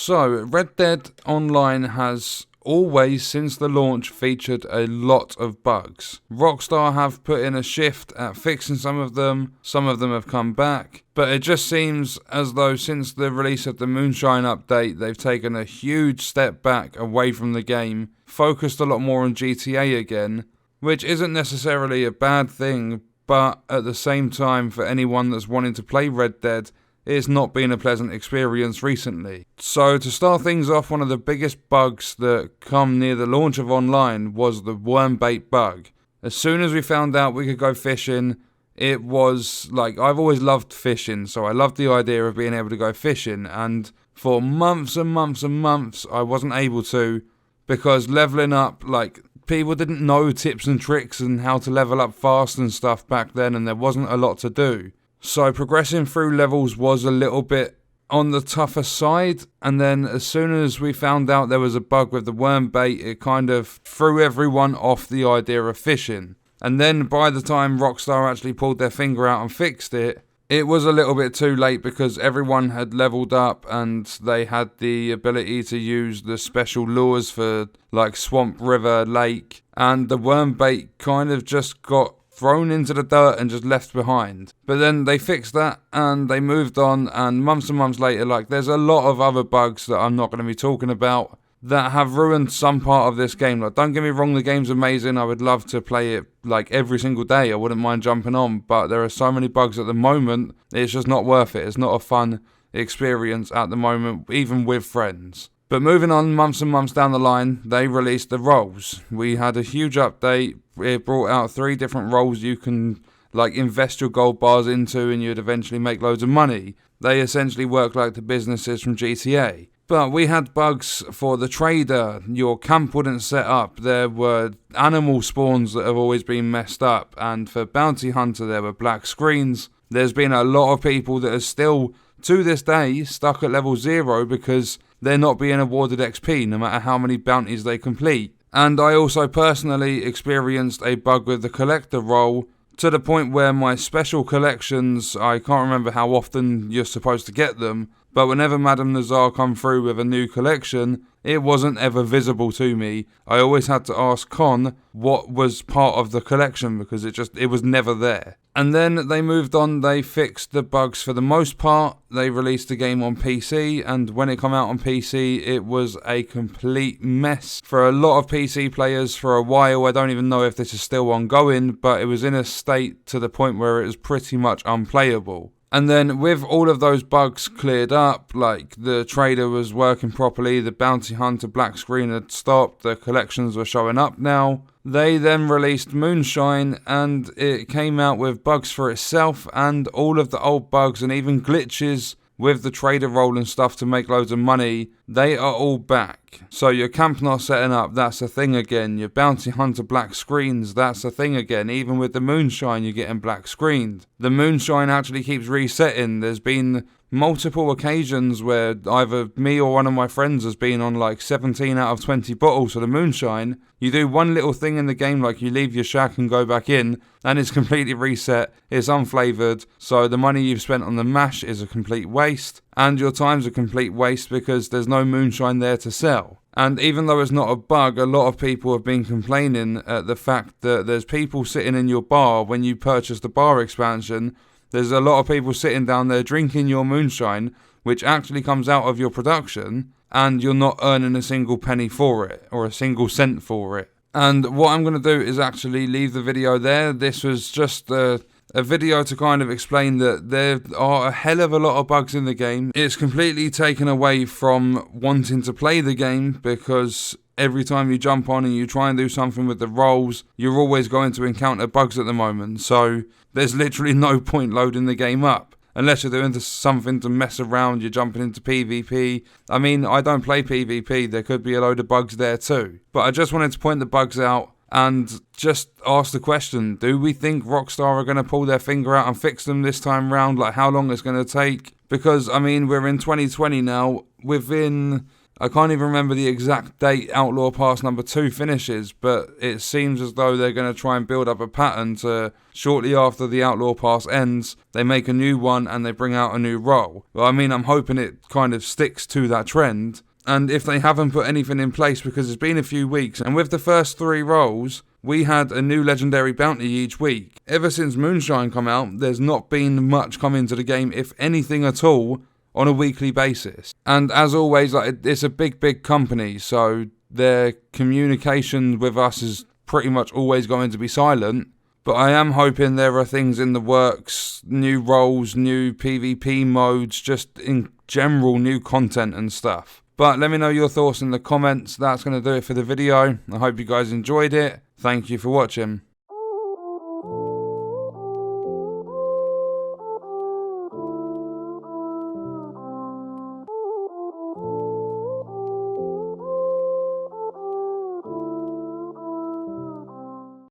So, Red Dead Online has always, since the launch, featured a lot of bugs. Rockstar have put in a shift at fixing some of them have come back, but it just seems as though since the release of the Moonshine update, they've taken a huge step back away from the game, focused a lot more on GTA again, which isn't necessarily a bad thing, but at the same time, for anyone that's wanting to play Red Dead, it's not been a pleasant experience recently. So to start things off, one of the biggest bugs that come near the launch of online was the worm bait bug. As soon as we found out we could go fishing, it was like, I've always loved fishing, so I loved the idea of being able to go fishing, and for months and months and months I wasn't able to, because leveling up, like, people didn't know tips and tricks and how to level up fast and stuff back then, and there wasn't a lot to do. So progressing through levels was a little bit on the tougher side, and then as soon as we found out there was a bug with the worm bait, it kind of threw everyone off the idea of fishing. And then by the time Rockstar actually pulled their finger out and fixed it, it was a little bit too late, because everyone had leveled up and they had the ability to use the special lures for like swamp, river, lake, and the worm bait kind of just got thrown into the dirt and just left behind. But then they fixed that and they moved on, and months later, like, there's a lot of other bugs that I'm not going to be talking about that have ruined some part of this game. Like, don't get me wrong, the game's amazing. I would love to play it like every single day. I wouldn't mind jumping on, but there are so many bugs at the moment, it's just not worth it. It's not a fun experience at the moment, even with friends. But moving on, months and months down the line, they released the roles. We had a huge update. It brought out 3 different roles you can like invest your gold bars into, and you'd eventually make loads of money. They essentially work like the businesses from GTA. But we had bugs for the trader. Your camp wouldn't set up. There were animal spawns that have always been messed up. And for bounty hunter, there were black screens. There's been a lot of people that are still, to this day, stuck at level 0 because they're not being awarded XP no matter how many bounties they complete. And I also personally experienced a bug with the collector role, to the point where my special collections, I can't remember how often you're supposed to get them, but whenever Madame Nazar come through with a new collection, it wasn't ever visible to me. I always had to ask Con what was part of the collection, because it was never there. And then they moved on, they fixed the bugs for the most part. They released the game on PC, and when it came out on PC, it was a complete mess for a lot of PC players for a while. I don't even know if this is still ongoing, but it was in a state to the point where it was pretty much unplayable. And then with all of those bugs cleared up, like the trader was working properly, the bounty hunter black screen had stopped, the collections were showing up now. They then released Moonshine, and it came out with bugs for itself, and all of the old bugs and even glitches with the trader role and stuff to make loads of money, they are all back. So your camp not setting up, that's a thing again. Your bounty hunter black screens, that's a thing again. Even with the Moonshine, you're getting black screened. The Moonshine actually keeps resetting. There's been multiple occasions where either me or one of my friends has been on like 17 out of 20 bottles of the Moonshine. You do one little thing in the game, like you leave your shack and go back in, and it's completely reset. It's unflavoured, so the money you've spent on the mash is a complete waste, and your time's a complete waste because there's no Moonshine there to sell. And even though it's not a bug, a lot of people have been complaining at the fact that there's people sitting in your bar when you purchase the bar expansion. There's a lot of people sitting down there drinking your Moonshine, which actually comes out of your production, and you're not earning a single penny for it, or a single cent for it. And what I'm going to do is actually leave the video there. This was just a video to kind of explain that there are a hell of a lot of bugs in the game. It's completely taken away from wanting to play the game, because every time you jump on and you try and do something with the roles, you're always going to encounter bugs at the moment. So there's literally no point loading the game up. Unless you're doing something to mess around, you're jumping into PvP. I mean, I don't play PvP, there could be a load of bugs there too. But I just wanted to point the bugs out and just ask the question, do we think Rockstar are going to pull their finger out and fix them this time round? Like, how long it's going to take? Because, I mean, we're in 2020 now. Within I can't even remember the exact date Outlaw Pass number 2 finishes, but it seems as though they're going to try and build up a pattern to, shortly after the Outlaw Pass ends, they make a new one and they bring out a new role. Well, I mean, I'm hoping it kind of sticks to that trend. And if they haven't put anything in place, because it's been a few weeks, and with the first 3 roles, we had a new legendary bounty each week. Ever since Moonshine come out, there's not been much come into the game, if anything at all, on a weekly basis. And as always, it's a big company, so their communication with us is pretty much always going to be silent. But I am hoping there are things in the works, new roles, new PvP modes, just in general new content and stuff. But let me know your thoughts in the comments. That's going to do it for the video. I hope you guys enjoyed it. Thank you for watching.